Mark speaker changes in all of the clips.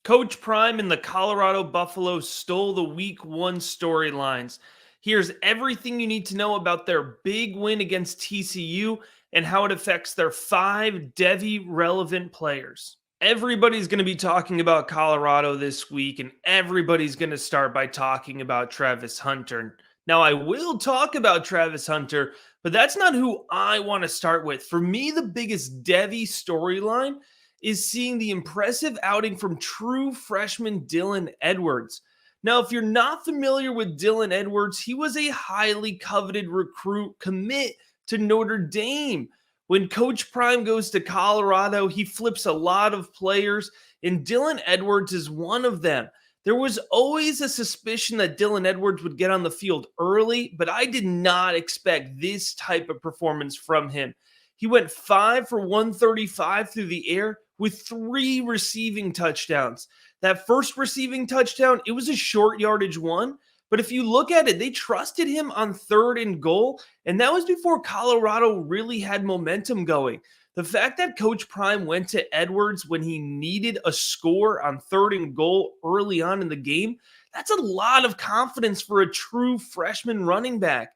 Speaker 1: Coach Prime and the Colorado Buffaloes stole the Week 1 storylines. Here's everything you need to know about their big win against TCU and how it affects their 5 Devy relevant players. Everybody's going to be talking about Colorado this week, and everybody's going to start by talking about Travis Hunter. Now, I will talk about Travis Hunter, but that's not who I want to start with. For me, the biggest Devy storyline is seeing the impressive outing from true freshman Dylan Edwards. Now, if you're not familiar with Dylan Edwards, he was a highly coveted recruit commit to Notre Dame. When Coach Prime goes to Colorado, he flips a lot of players, and Dylan Edwards is one of them. There was always a suspicion that Dylan Edwards would get on the field early, but I did not expect this type of performance from him. He went 5 for 135 through the air with 3 receiving touchdowns. That first receiving touchdown, it was a short yardage one, but if you look at it, they trusted him on 3rd and goal, and that was before Colorado really had momentum going. The fact that Coach Prime went to Edwards when he needed a score on 3rd and goal early on in the game, that's a lot of confidence for a true freshman running back.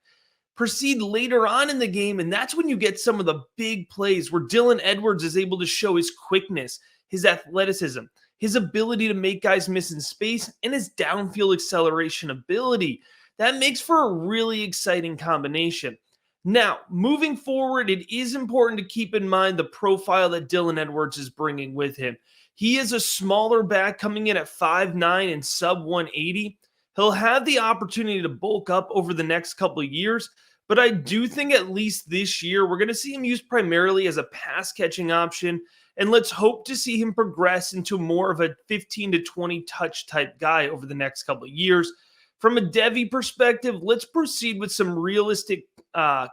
Speaker 1: Proceed later on in the game, and that's when you get some of the big plays where Dylan Edwards is able to show his quickness, his athleticism, his ability to make guys miss in space, and his downfield acceleration ability. That makes for a really exciting combination. Now, moving forward, it is important to keep in mind the profile that Dylan Edwards is bringing with him. He is a smaller back coming in at 5'9" and sub 180. He'll have the opportunity to bulk up over the next couple of years, but I do think at least this year, we're going to see him used primarily as a pass catching option. And let's hope to see him progress into more of a 15 to 20 touch type guy over the next couple of years. From a Devy perspective, let's proceed with some realistic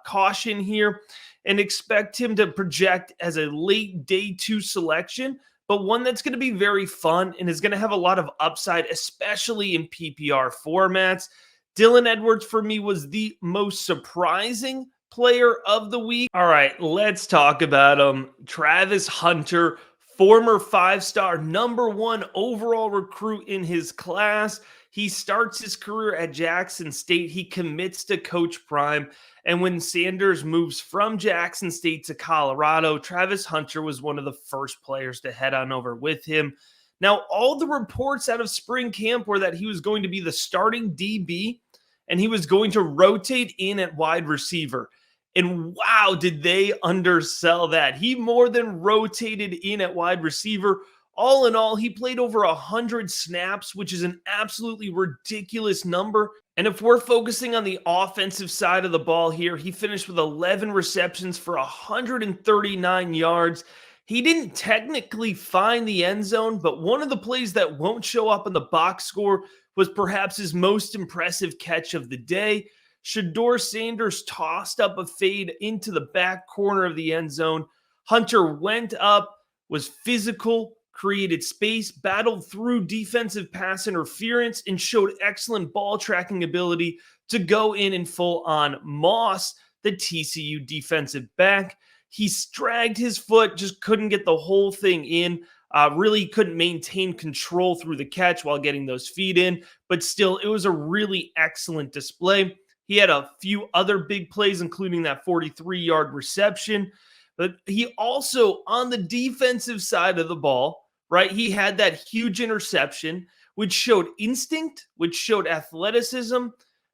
Speaker 1: caution here and expect him to project as a late day 2 selection, but one that's going to be very fun and is going to have a lot of upside, especially in PPR formats. Dylan Edwards, for me, was the most surprising player of the week. All right, let's talk about him. Travis Hunter, former 5-star, #1 overall recruit in his class. He starts his career at Jackson State. He commits to Coach Prime. And when Sanders moves from Jackson State to Colorado, Travis Hunter was one of the first players to head on over with him. Now, all the reports out of spring camp were that he was going to be the starting DB and he was going to rotate in at wide receiver. And wow, did they undersell that. He more than rotated in at wide receiver. All in all, he played over 100 snaps, which is an absolutely ridiculous number. And if we're focusing on the offensive side of the ball here, he finished with 11 receptions for 139 yards. He didn't technically find the end zone, but one of the plays that won't show up in the box score was perhaps his most impressive catch of the day. Shador Sanders tossed up a fade into the back corner of the end zone. Hunter went up, was physical, created space, battled through defensive pass interference, and showed excellent ball tracking ability to go in and full on Moss, the TCU defensive back. He dragged his foot, just couldn't get the whole thing in. Really couldn't maintain control through the catch while getting those feet in, but still, it was a really excellent display. He had a few other big plays, including that 43-yard reception, but he also, on the defensive side of the ball, right, he had that huge interception, which showed instinct, which showed athleticism.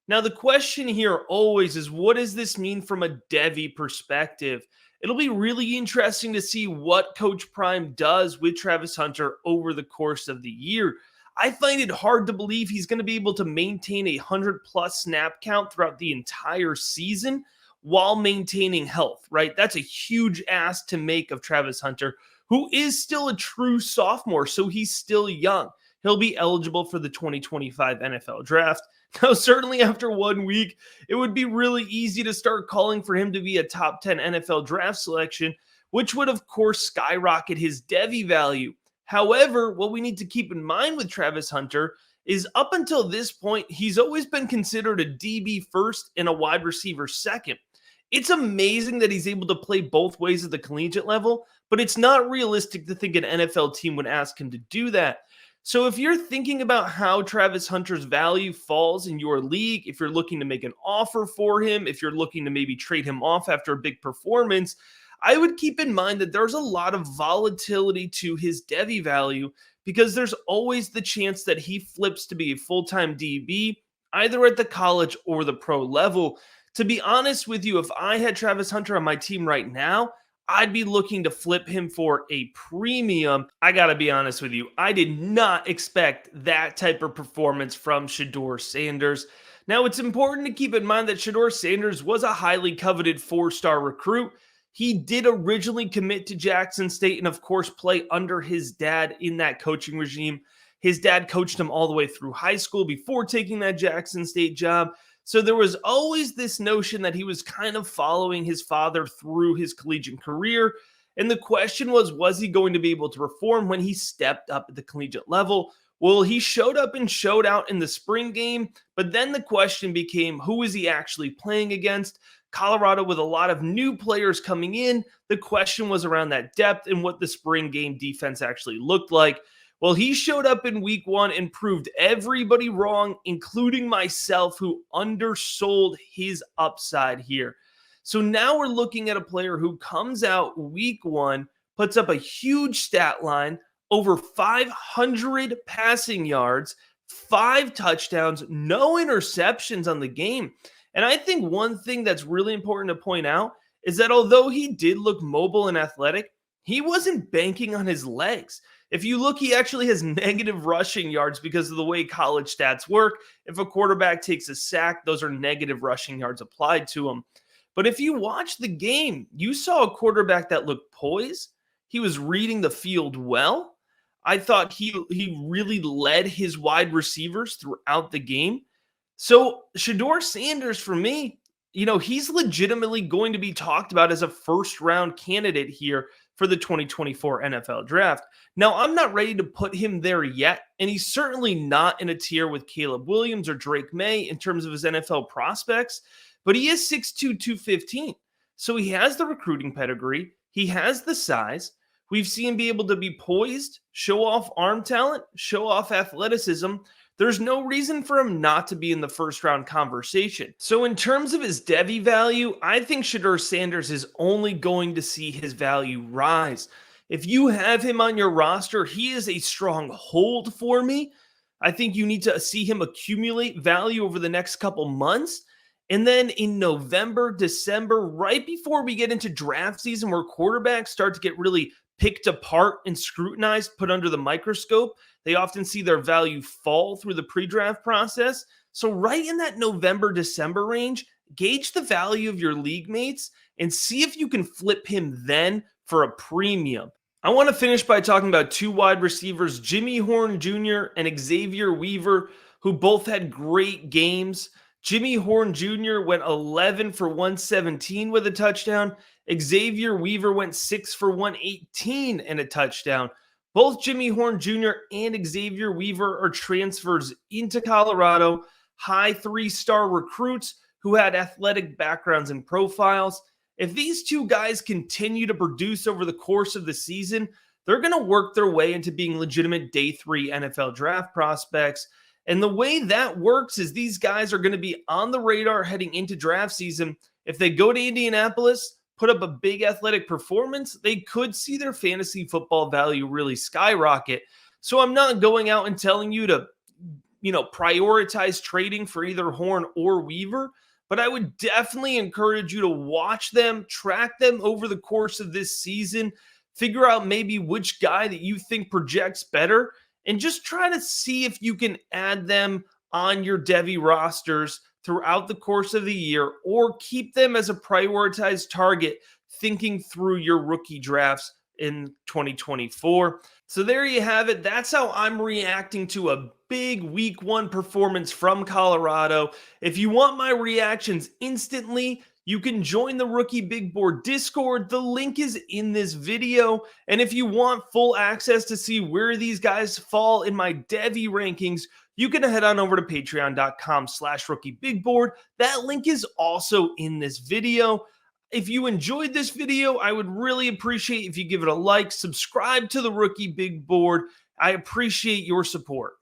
Speaker 1: Now, the question here always is, what does this mean from a Devy perspective? It'll be really interesting to see what Coach Prime does with Travis Hunter over the course of the year. I find it hard to believe he's going to be able to maintain a 100-plus snap count throughout the entire season while maintaining health, right? That's a huge ask to make of Travis Hunter, who is still a true sophomore, so he's still young. He'll be eligible for the 2025 NFL Draft. Now, certainly after 1 week, it would be really easy to start calling for him to be a top 10 NFL draft selection, which would, of course, skyrocket his Devy value. However, what we need to keep in mind with Travis Hunter is up until this point, he's always been considered a DB first and a wide receiver second. It's amazing that he's able to play both ways at the collegiate level, but it's not realistic to think an NFL team would ask him to do that. So if you're thinking about how Travis Hunter's value falls in your league, if you're looking to make an offer for him, if you're looking to maybe trade him off after a big performance, I would keep in mind that there's a lot of volatility to his Devy value because there's always the chance that he flips to be a full-time DB either at the college or the pro level. To be honest with you, if I had Travis Hunter on my team right now, I'd be looking to flip him for a premium. I got to be honest with you. I did not expect that type of performance from Shador Sanders. Now, it's important to keep in mind that Shador Sanders was a highly coveted four-star recruit. He did originally commit to Jackson State and, of course, play under his dad in that coaching regime. His dad coached him all the way through high school before taking that Jackson State job. So there was always this notion that he was kind of following his father through his collegiate career. And the question was he going to be able to perform when he stepped up at the collegiate level? Well, he showed up and showed out in the spring game, but then the question became, who is he actually playing against? Colorado with a lot of new players coming in. The question was around that depth and what the spring game defense actually looked like. Well, he showed up in week one and proved everybody wrong, including myself, who undersold his upside here. So now we're looking at a player who comes out week one, puts up a huge stat line, over 500 passing yards, 5 touchdowns, no interceptions on the game. And I think one thing that's really important to point out is that although he did look mobile and athletic, he wasn't banking on his legs. If you look, he actually has negative rushing yards because of the way college stats work. If a quarterback takes a sack, those are negative rushing yards applied to him. But if you watch the game, you saw a quarterback that looked poised. He was reading the field well. I thought he really led his wide receivers throughout the game. So Shador Sanders, for me, he's legitimately going to be talked about as a first-round candidate here for the 2024 NFL Draft. Now, I'm not ready to put him there yet, and he's certainly not in a tier with Caleb Williams or Drake May in terms of his NFL prospects, but he is 6'2", 215. So he has the recruiting pedigree. He has the size. We've seen him be able to be poised, show off arm talent, show off athleticism. There's no reason for him not to be in the first-round conversation. So in terms of his Devy value, I think Shador Sanders is only going to see his value rise. If you have him on your roster, he is a strong hold for me. I think you need to see him accumulate value over the next couple months. And then in November, December, right before we get into draft season where quarterbacks start to get really picked apart and scrutinized, put under the microscope, they often see their value fall through the pre-draft process. So right in that November, December range, gauge the value of your league mates and see if you can flip him then for a premium. I want to finish by talking about 2 wide receivers, Jimmy Horn Jr. and Xavier Weaver, who both had great games. Jimmy Horn Jr. went 11 for 117 with a touchdown. Xavier Weaver went 6 for 118 and a touchdown. Both Jimmy Horn Jr. and Xavier Weaver are transfers into Colorado, high 3-star recruits who had athletic backgrounds and profiles. If these 2 guys continue to produce over the course of the season, they're going to work their way into being legitimate day 3 NFL draft prospects. And the way that works is these guys are going to be on the radar heading into draft season. If they go to Indianapolis, put up a big athletic performance, they could see their fantasy football value really skyrocket. So I'm not going out and telling you to, prioritize trading for either Horn or Weaver, but I would definitely encourage you to watch them, track them over the course of this season, figure out maybe which guy that you think projects better, and just try to see if you can add them on your Devy rosters throughout the course of the year or keep them as a prioritized target thinking through your rookie drafts in 2024. So there you have it. That's how I'm reacting to a big week 1 performance from Colorado. If you want my reactions instantly, you can join the Rookie Big Board Discord. The link is in this video. And if you want full access to see where these guys fall in my Devy rankings, you can head on over to patreon.com/rookiebigboard. That link is also in this video. If you enjoyed this video, I would really appreciate if you give it a like, subscribe to the Rookie Big Board. I appreciate your support.